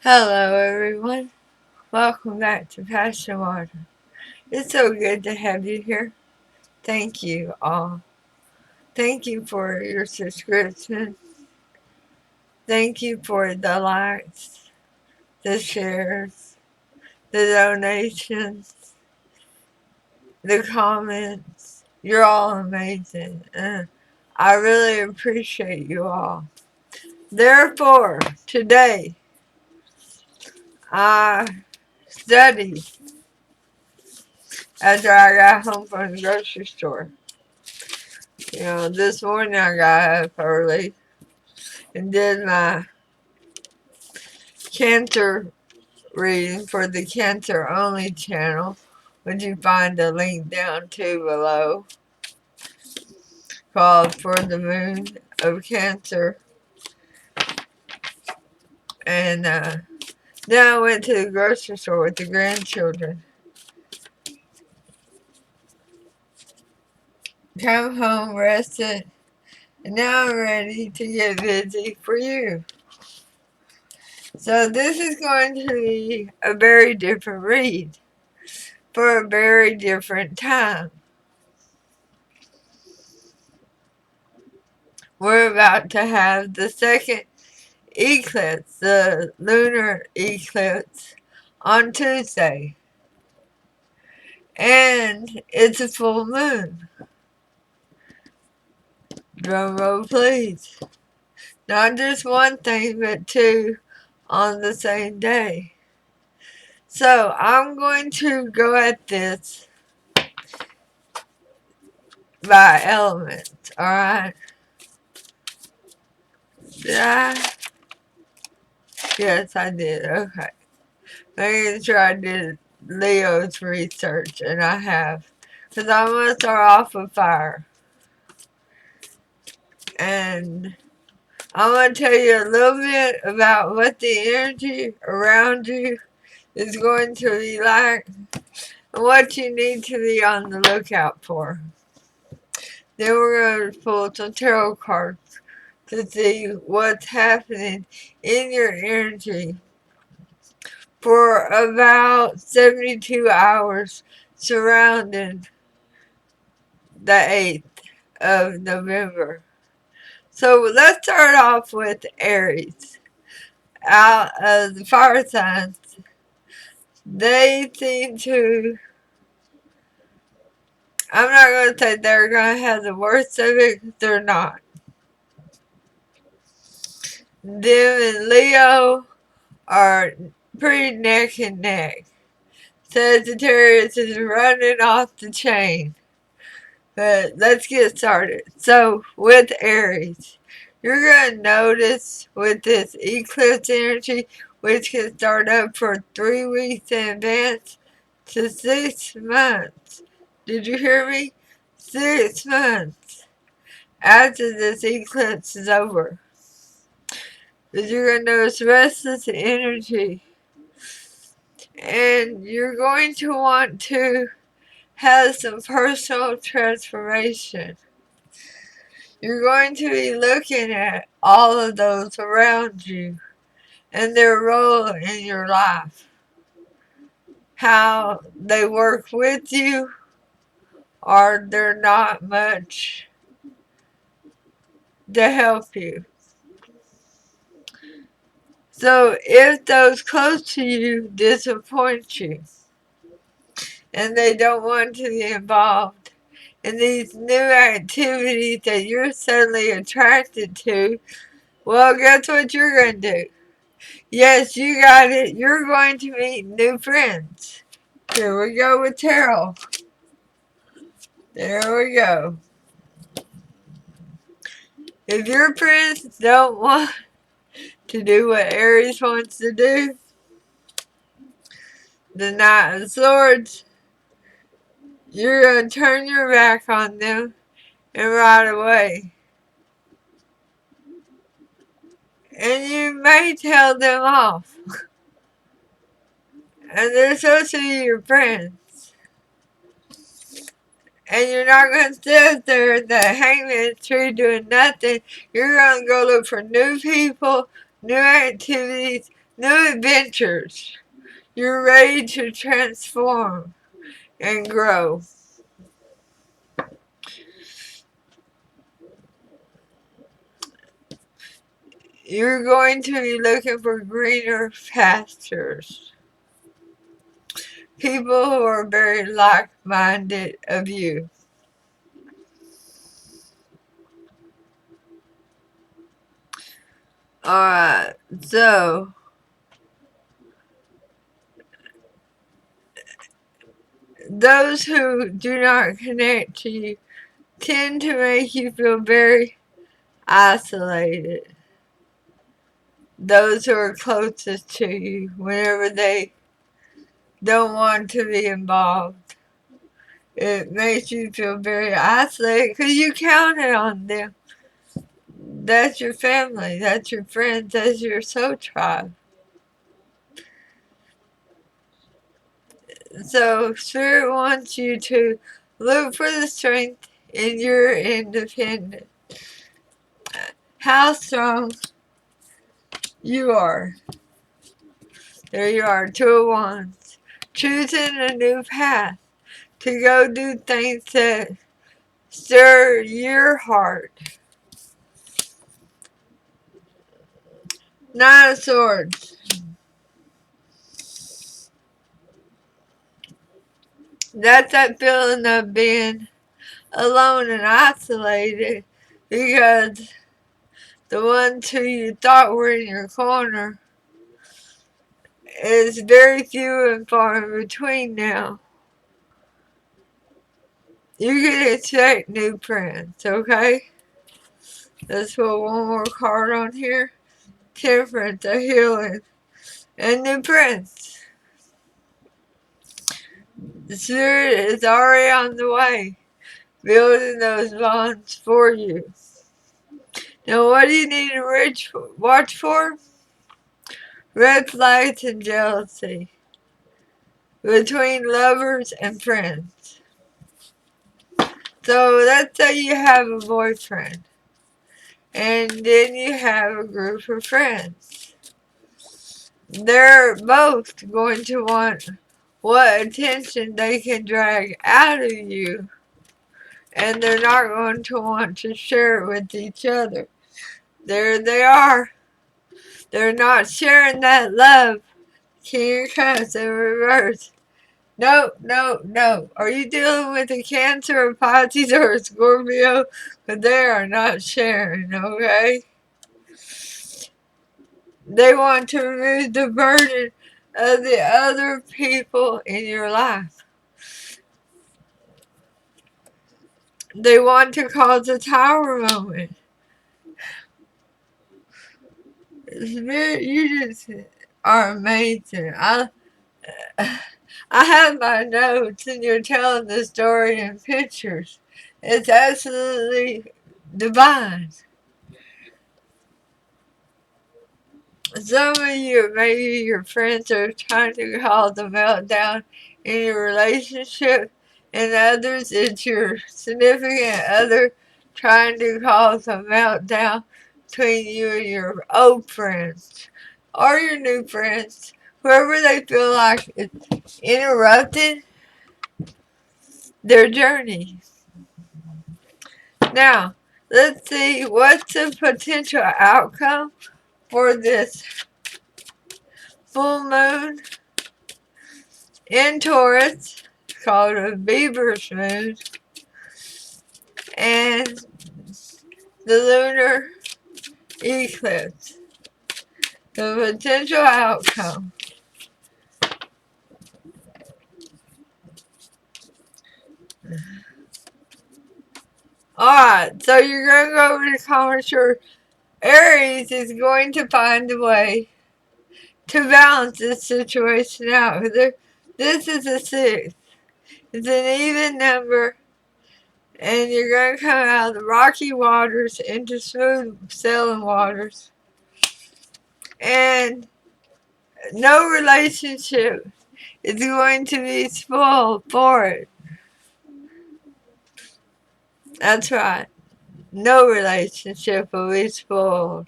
Hello everyone, welcome back to PassionWater. It's so good to have you here. Thank you all. Thank you for your subscription. Thank you for the likes, the shares, the donations, the comments. You're all amazing. And I really appreciate you all. Therefore, today, I studied after I got home from the grocery store. This morning I got up early and did my cancer reading for the Cancer Only channel, which you find a link down to below, called For the Moon of Cancer. And then I went to the grocery store with the grandchildren. Come home, rested, and now I'm ready to get busy for you. So this is going to be a very different read for a very different time. We're about to have the second eclipse, the lunar eclipse, on Tuesday. And it's a full moon. Drum roll, please. Not just one thing, but two on the same day. So I'm going to go at this by elements, alright? Did I? Yes, I did. Okay. Making sure I did Leo's research, and I have. Because I'm going to start off with fire. And I'm going to tell you a little bit about what the energy around you is going to be like and what you need to be on the lookout for. Then we're going to pull some tarot cards to see what's happening in your energy for about 72 hours surrounding the 8th of November. So let's start off with Aries. Out of the fire signs, they seem to, I'm not going to say they're going to have the worst of it, because they're not. Them and Leo are pretty neck and neck. Sagittarius is running off the chain. But let's get started. So, with Aries, you're going to notice with this eclipse energy, which can start up for 3 weeks in advance to 6 months. Did you hear me? 6 months after this eclipse is over. But you're going to notice restless energy. And you're going to want to have some personal transformation. You're going to be looking at all of those around you and their role in your life. How they work with you, or they're not much to help you. So if those close to you disappoint you and they don't want to be involved in these new activities that you're suddenly attracted to, well, guess what you're going to do? Yes, you got it. You're going to meet new friends. Here we go with tarot. There we go. If your friends don't want to do what Aries wants to do, the Knight of Swords, you're going to turn your back on them and ride away. And you may tell them off. And they're supposed to be your friends. And you're not going to sit there in the hangman tree doing nothing. You're going to go look for new people, new activities, new adventures. You're ready to transform and grow. You're going to be looking for greener pastures. People who are very like-minded of you. Alright, so those who do not connect to you tend to make you feel very isolated. Those who are closest to you, whenever they don't want to be involved, it makes you feel very isolated because you counted on them. That's your family, that's your friends, that's your soul tribe. So Spirit wants you to look for the strength in your independence. How strong you are. There you are, 2 of Wands. Choosing a new path to go do things that stir your heart. 9 of Swords. That's that feeling of being alone and isolated because the ones who you thought were in your corner is very few and far in between now. You can expect new friends, okay? Let's put one more card on here. Temperance, a healing, and new friends. The Spirit is already on the way, building those bonds for you. Now, what do you need to watch for? Red flags and jealousy between lovers and friends. So let's say you have a boyfriend and then you have a group of friends. They're both going to want what attention they can drag out of you, and they're not going to want to share it with each other. There they are. They're not sharing that love. King of Cups in reverse. No, no, no. Are you dealing with a Cancer, a Pisces, or a Scorpio? Because they are not sharing, okay? They want to remove the burden of the other people in your life. They want to cause a tower moment. Spirit, you just are amazing. I have my notes and you're telling the story in pictures. It's absolutely divine. Some of you, maybe your friends are trying to cause a meltdown in your relationship, and others, it's your significant other trying to cause a meltdown between you and your old friends or your new friends. Whoever they feel like it's interrupted their journey. Now, let's see what's the potential outcome for this full moon in Taurus. It's called a Beaver's moon. And the lunar eclipse. The potential outcome. Alright, so you're going to go over to comments. Your Aries is going to find a way to balance this situation out. This is a 6. It's an even number. And you're going to come out of the rocky waters into smooth sailing waters. And no relationship is going to be spoiled for it. That's right. No relationship will be spoiled.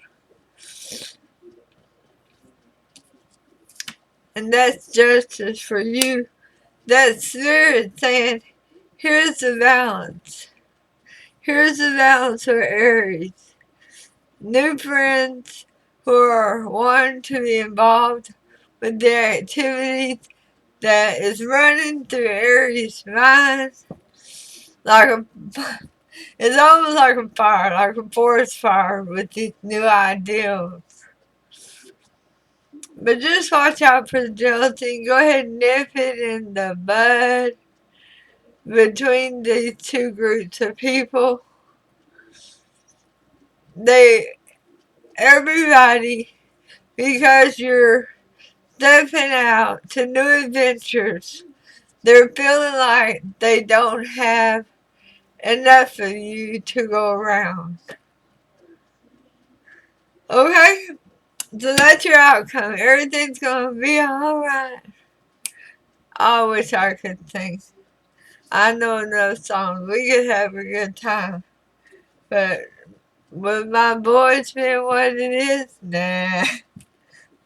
And that's justice for you. That's spirit saying, here's the balance. Here's the balance for Aries. New friends who are wanting to be involved with the activities that is running through Aries' mind. It's almost like a fire, like a forest fire with these new ideals. But just watch out for the jealousy. Go ahead and nip it in the bud between these two groups of people. Everybody, because you're stepping out to new adventures, they're feeling like they don't have enough of you to go around. Okay? So that's your outcome. Everything's gonna be alright. I wish I could sing. I know enough songs. We could have a good time. But with my voice being what it is, nah.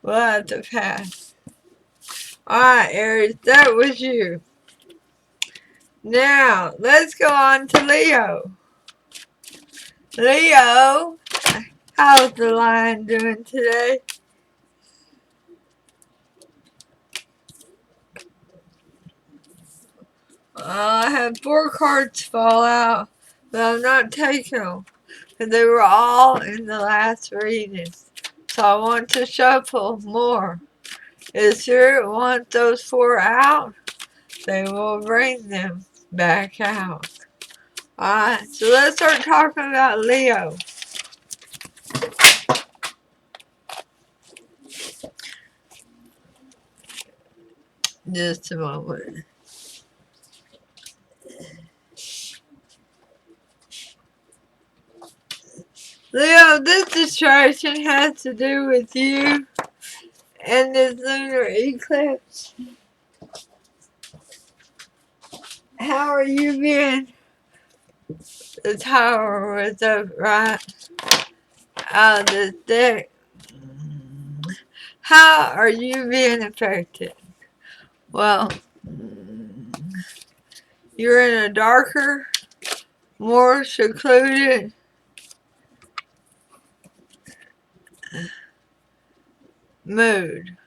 We'll have to pass. Alright, Aries, that was you. Now, let's go on to Leo. Leo, how's the lion doing today? I had 4 cards fall out, but I'm not taking them. Because they were all in the last reading. So I want to shuffle more. If Spirit wants those 4 out, they will bring them back out. Alright, so let's start talking about Leo. Just a moment. Leo, this distraction has to do with you and this lunar eclipse. How are you being? The tower was up right out of this deck. How are you being affected? Well, you're in a darker, more secluded mood.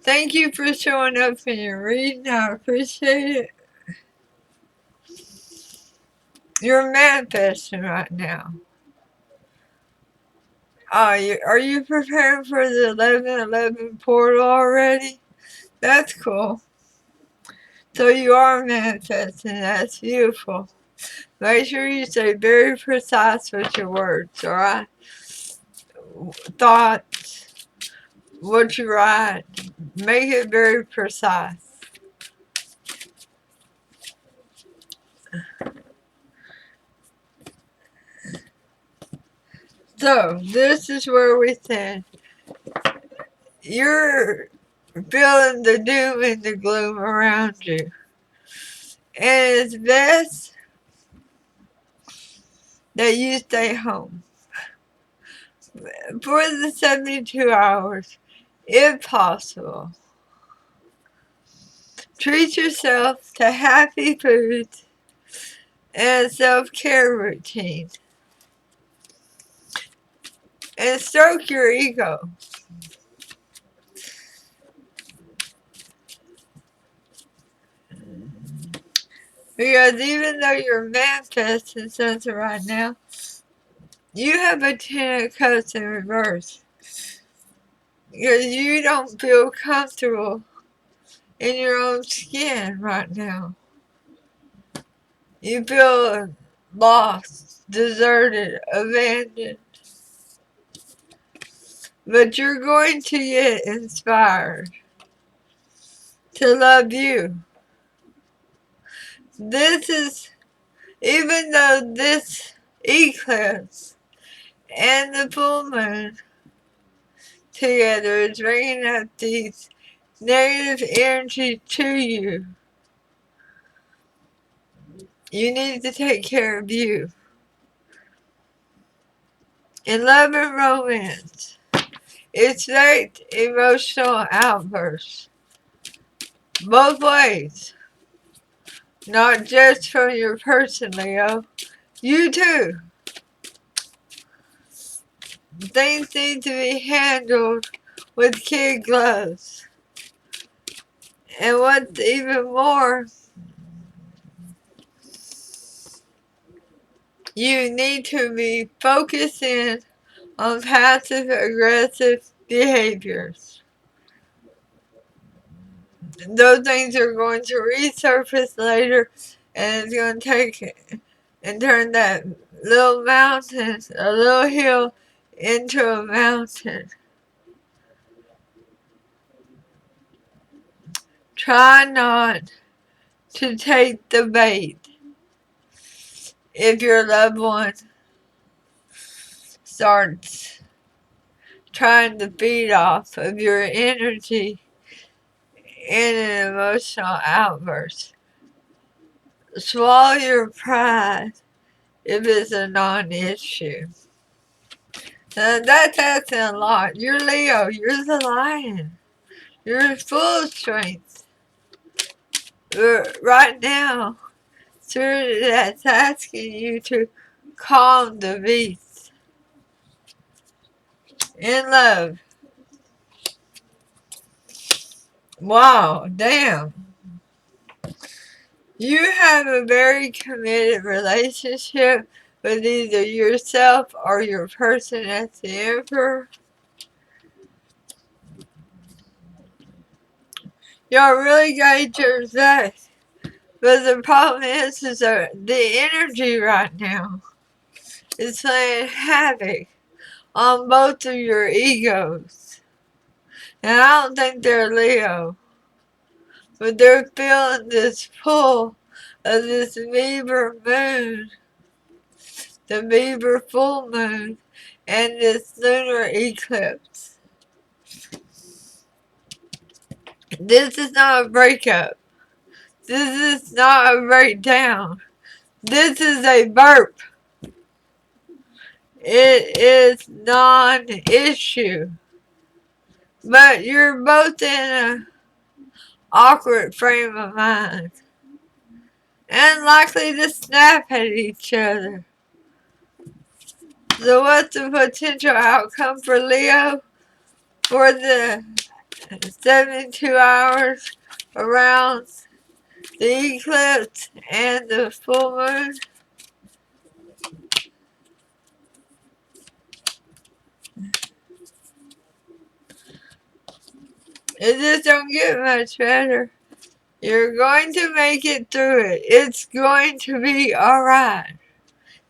Thank you for showing up in your reading. I appreciate it. You're manifesting right now. Are you preparing for the 11/11 portal already? That's cool. So you are manifesting. That's beautiful. Make sure you stay very precise with your words, alright? Thoughts, what you write, make it very precise. So, this is where we stand. You're feeling the doom and the gloom around you. And it's best that you stay home for the 72 hours, if possible. Treat yourself to happy foods and a self-care routine. And stroke your ego. Because even though you're manifesting something right now, you have a 10 of cups in reverse. Because you don't feel comfortable in your own skin right now. You feel lost, deserted, abandoned. But you're going to get inspired to love you. Even though this eclipse and the full moon together is bringing up these negative energy to you, You need to take care of you. In love and romance, expect emotional outbursts. Both ways. Not just from your person, Leo. You too. Things need to be handled with kid gloves. And what's even more, you need to be focusing on passive aggressive behaviors. Those things are going to resurface later, and it's going to take and turn that little mountain, a little hill, into a mountain. Try not to take the bait if your loved one starts trying to feed off of your energy in an emotional outburst. Swallow your pride if it's a non-issue. That's asking a lot. You're Leo. You're the lion. You're full of strength. Right now, Spirit that's asking you to calm the beast. In love. Wow, damn. You have a very committed relationship with either yourself or your person as the Emperor. Y'all really got your respect. But the problem is the energy right now is playing havoc on both of your egos. And I don't think they're Leo. But they're feeling this pull of this Beaver moon, the Beaver full moon, and this lunar eclipse. This is not a breakup. This is not a breakdown. This is a burp. It is non-issue. But you're both in an awkward frame of mind. And likely to snap at each other. So what's the potential outcome for Leo for the 72 hours around the eclipse and the full moon? It just don't get much better. You're going to make it through it. It's going to be alright.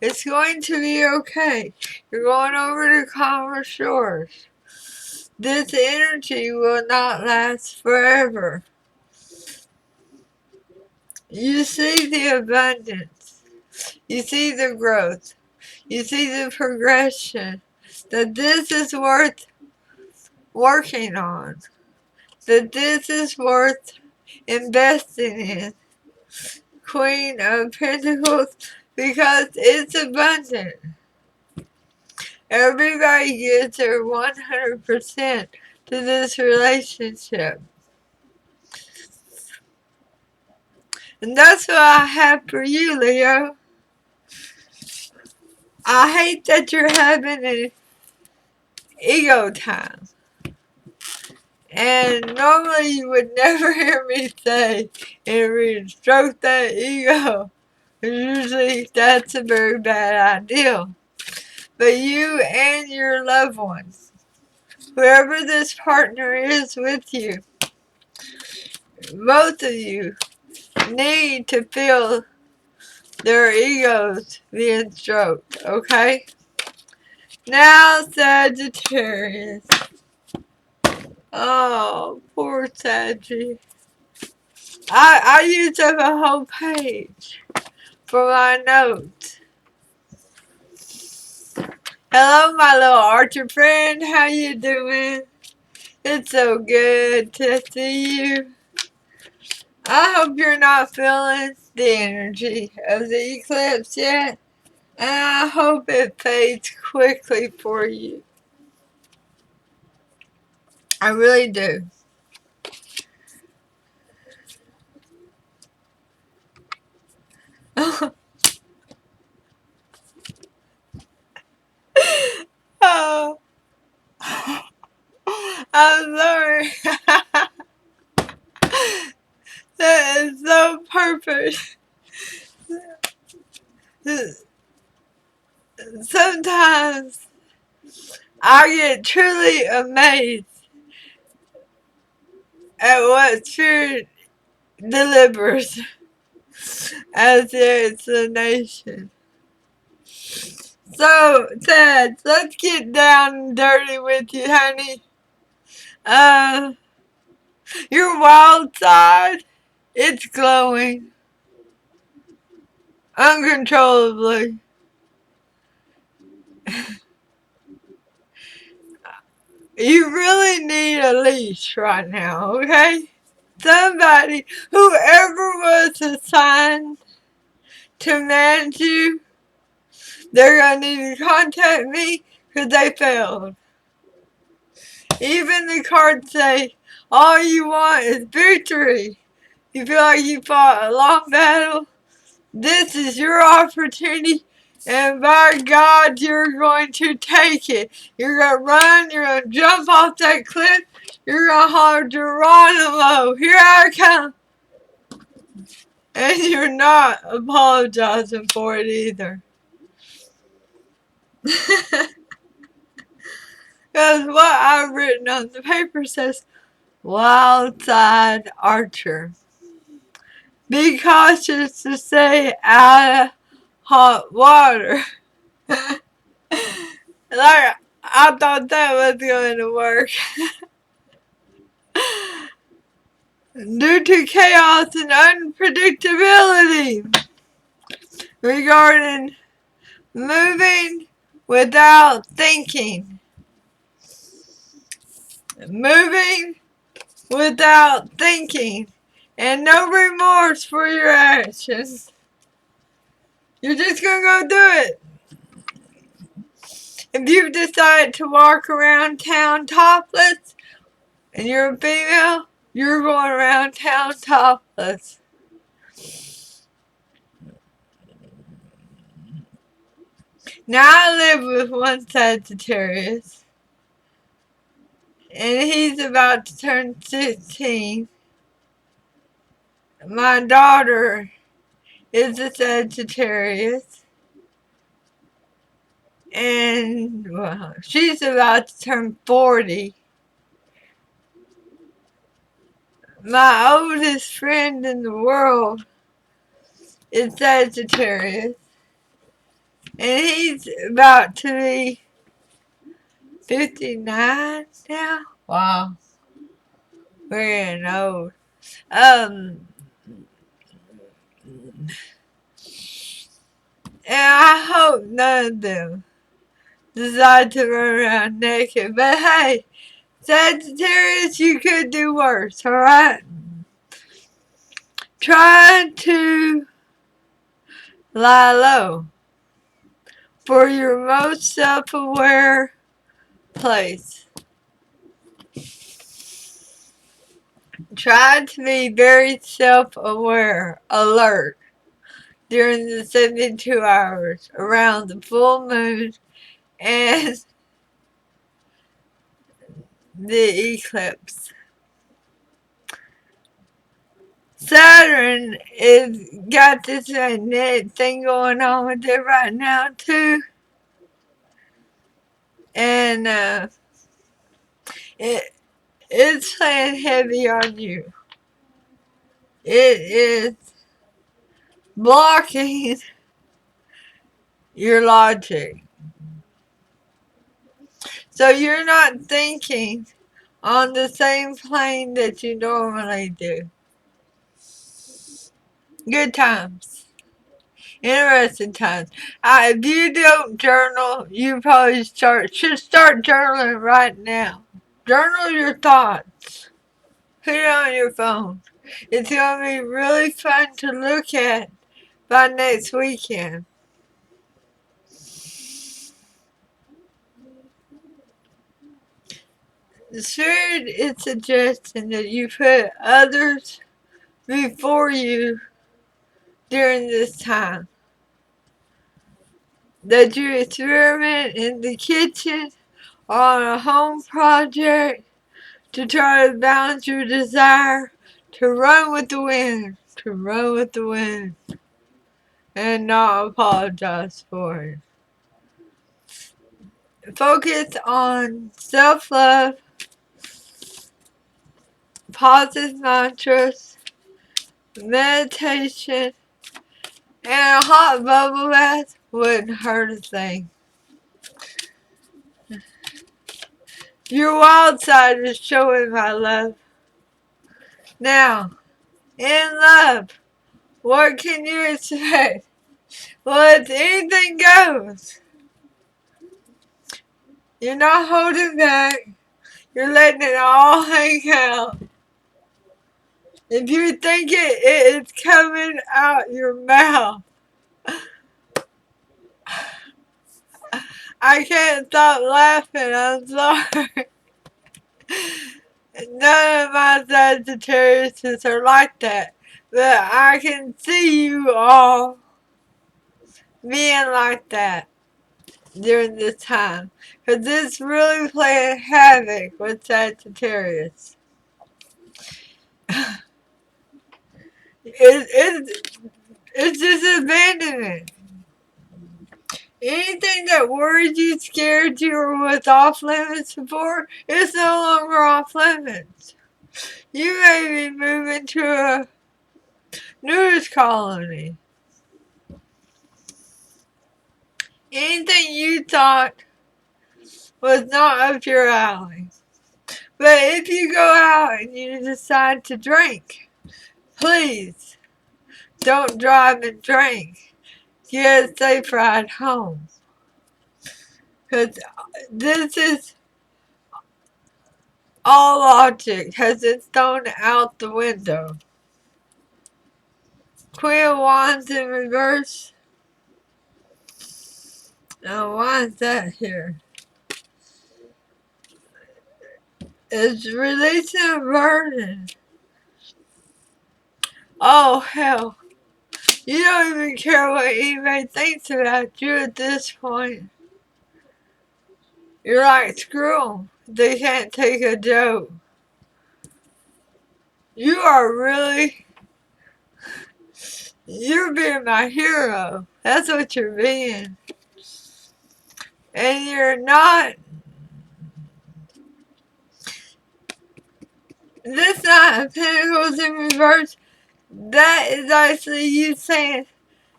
It's going to be okay. You're going over to calmer shores. This energy will not last forever. You see the abundance. You see the growth. You see the progression. That this is worth working on. That this is worth investing in. Queen of Pentacles, because it's abundant. Everybody gives their 100% to this relationship. And that's what I have for you, Leo. I hate that you're having an ego time. And normally you would never hear me say, and stroke that ego. Usually that's a very bad idea. But you and your loved ones, whoever this partner is with you, both of you need to feel their egos being stroked, okay? Now, Sagittarius. Oh, poor Saggy. I used up a whole page for my notes. Hello, my little archer friend. How you doing? It's so good to see you. I hope you're not feeling the energy of the eclipse yet. And I hope it fades quickly for you. I really do. Oh, I'm sorry. That is so perfect. Sometimes I get truly amazed at what Spirit delivers as the explanation. So, Ted, let's get down and dirty with you, honey. Your wild side, it's glowing uncontrollably. You really need a leash right now, okay? Somebody, whoever was assigned to manage you, they're gonna need to contact me because they failed. Even the cards say, all you want is victory. You feel like you fought a long battle. This is your opportunity, and by God, you're going to take it. You're going to run, you're going to jump off that cliff, you're going to holler, Geronimo, here I come. And you're not apologizing for it either. Because what I've written on the paper says, wild side archer. Be cautious to stay out of hot water. Like, I thought that was going to work. Due to chaos and unpredictability regarding moving without thinking. Moving without thinking. And no remorse for your actions. You're just going to go do it. If you decide to walk around town topless and you're a female, you're going around town topless. Now I live with one Sagittarius, and he's about to turn 16. My daughter is a Sagittarius, and well, she's about to turn 40. My oldest friend in the world is Sagittarius, and he's about to be 59 now. Wow, we're getting old. And I hope none of them decide to run around naked. But hey, Sagittarius, you could do worse, alright? Try to lie low for your most self-aware place. Try to be very self-aware, alert during the 72 hours around the full moon and the eclipse. Saturn is got this magnetic thing going on with it right now too, and it's playing heavy on you. It is blocking your logic, so you're not thinking on the same plane that you normally do. Good times. Interesting times. If you don't journal, you probably should start journaling right now. Journal your thoughts. Put it on your phone. It's going to be really fun to look at by next weekend. The Spirit is suggesting that you put others before you during this time. That you experiment in the kitchen or on a home project to try to balance your desire to run with the wind, and not apologize for it. Focus on self-love, positive mantras, meditation, and a hot bubble bath wouldn't hurt a thing. Your wild side is showing, my love. Now, in love, what can you expect? Well, it's anything goes. You're not holding back. You're letting it all hang out. If you think it is coming out your mouth, I can't stop laughing. I'm sorry. None of my Sagittariuses are like that. But I can see you all being like that during this time. Because it's really playing havoc with Sagittarius. It's just abandonment. Anything that worried you, scared you, or was off limits before, is no longer off limits. You may be moving to a nudist colony. Anything you thought was not up your alley. But if you go out and you decide to drink, please don't drive and drink. Get a safe ride home. Because this is all logic has been thrown out the window. Queen of Wands in reverse. Now, why is that here? It's releasing a burden. Oh, hell. You don't even care what anybody thinks about you at this point. You're like, screw them. They can't take a joke. You are really... You're being my hero. That's what you're being. And you're not... This Knight of Pentacles in reverse, that is actually you saying,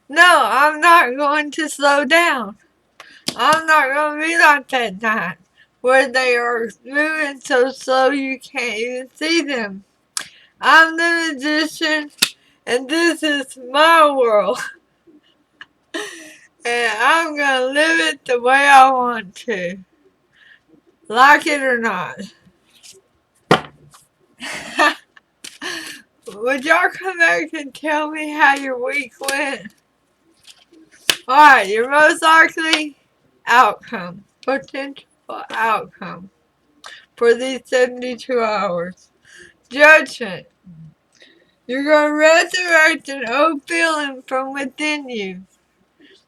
no, I'm not going to slow down. I'm not going to be like that night where they are moving so slow you can't even see them. I'm the magician, and this is my world. And I'm going to live it the way I want to. Like it or not. Would y'all come back and tell me how your week went? Alright, your most likely outcome. Potential outcome for these 72 hours. Judgment. You're going to resurrect an old feeling from within you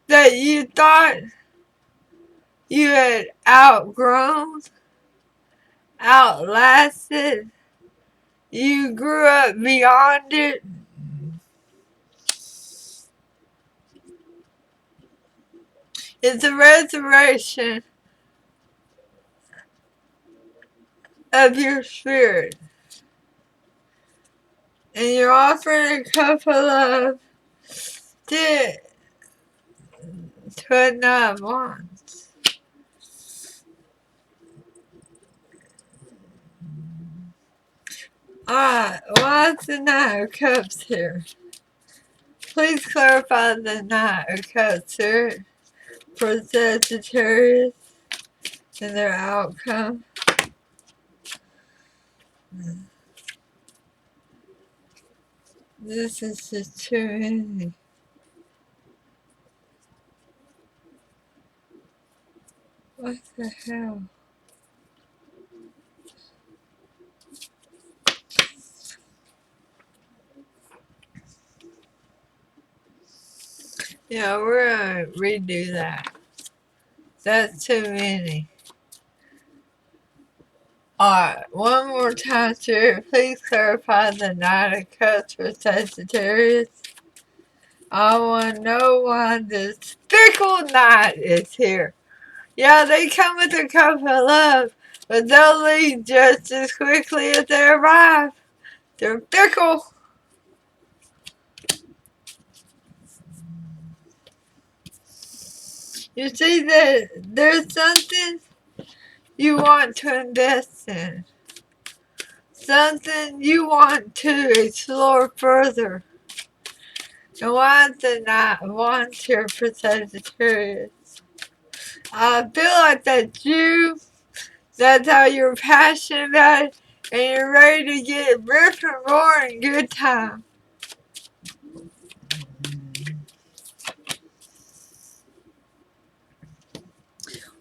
that you thought you had outgrown, outlasted. You grew up beyond it. It's a resurrection of your spirit. And you're offering a cup of love to a Knight of Wands. Alright, what's the Knight of Cups here? Please clarify the Knight of Cups here for Sagittarius and their outcome. This is just too many. What the hell? Yeah, we're gonna redo that. That's too many. Alright, one more time, Spirit. Please clarify the Nine of Cups for Sagittarius. I want to know why this fickle knight is here. Yeah, they come with a cup of love, but they'll leave just as quickly as they arrive. They're fickle. You see that there's something you want to invest in. Something you want to explore further. And why is it not want here for Sagittarius? I feel like that's you. That's how you're passionate about it. And you're ready to get ripped and roaring good time.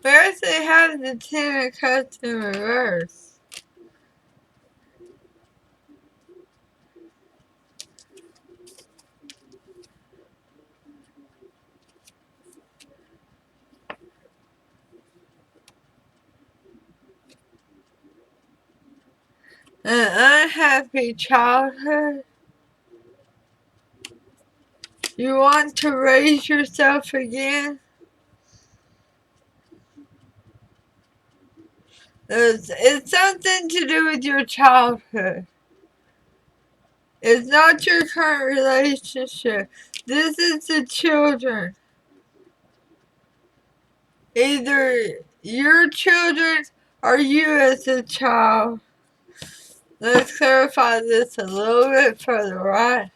Where does it have the Ten of Cups in reverse? An unhappy childhood. You want to raise yourself again? It's something to do with your childhood. It's not your current relationship. This is the children. Either your children or you as a child. Let's clarify this a little bit further, right?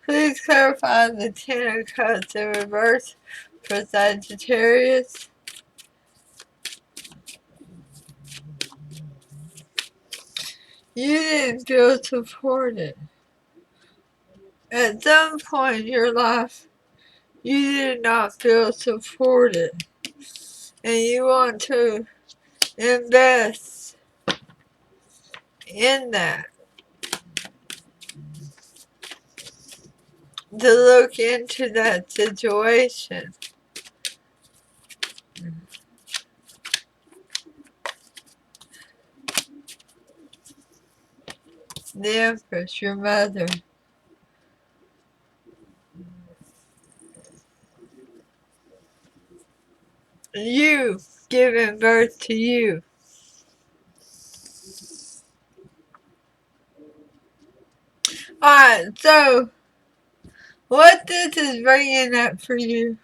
Please clarify the Ten of Cups in reverse for Sagittarius. You didn't feel supported. At some point in your life, you did not feel supported. And you want to invest in that. To look into that situation. The Empress, your mother. You giving birth to you. Alright, so what this is bringing up for you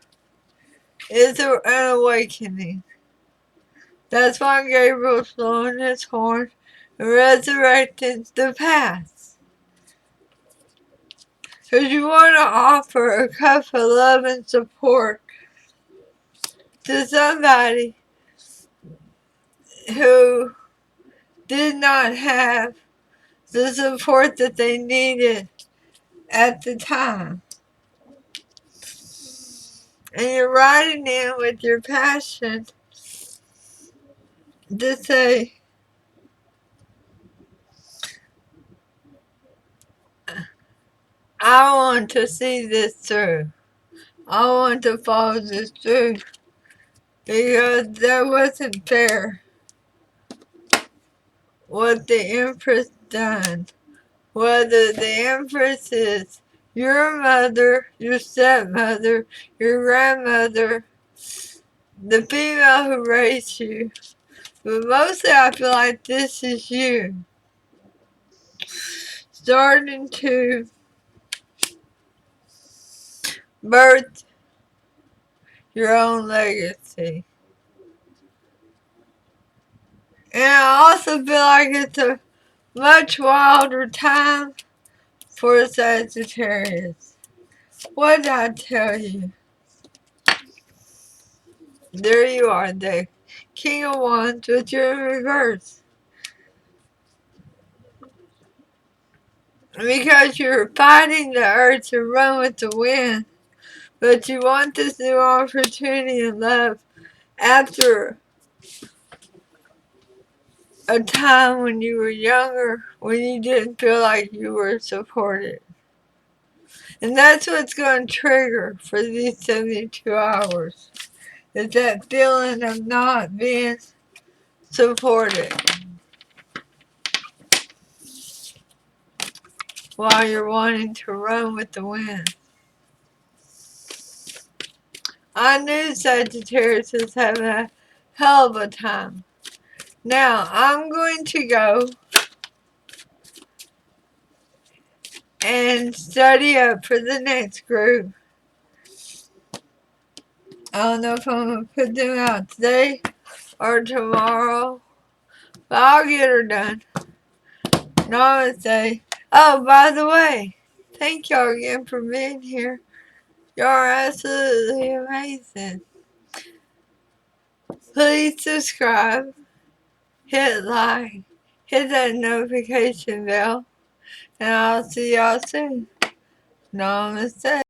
is an awakening. That's why Gabriel's blowing his horn and resurrecting the past. Because you want to offer a cup of love and support to somebody who did not have the support that they needed at the time. And you're riding in with your passion to say, I want to see this through. I want to follow this through. Because that wasn't fair what the Empress done. Whether the Empress is your mother, your stepmother, your grandmother, the female who raised you. But mostly I feel like this is you. Starting to birth your own legacy. And I also feel like it's a much wilder time for Sagittarius. What did I tell you? There you are, the King of Wands with your reverse. because you're fighting the earth to run with the wind. But you want this new opportunity in love after a time when you were younger, when you didn't feel like you were supported. And that's what's going to trigger for these 72 hours. Is that feeling of not being supported while you're wanting to run with the wind. I knew Sagittarius was having a hell of a time. Now, I'm going to go and study up for the next group. I don't know if I'm going to put them out today or tomorrow, but I'll get her done. Namaste. Oh, by the way, thank y'all again for being here. Y'all are absolutely amazing. Please subscribe, hit like, hit that notification bell, and I'll see y'all soon. Namaste.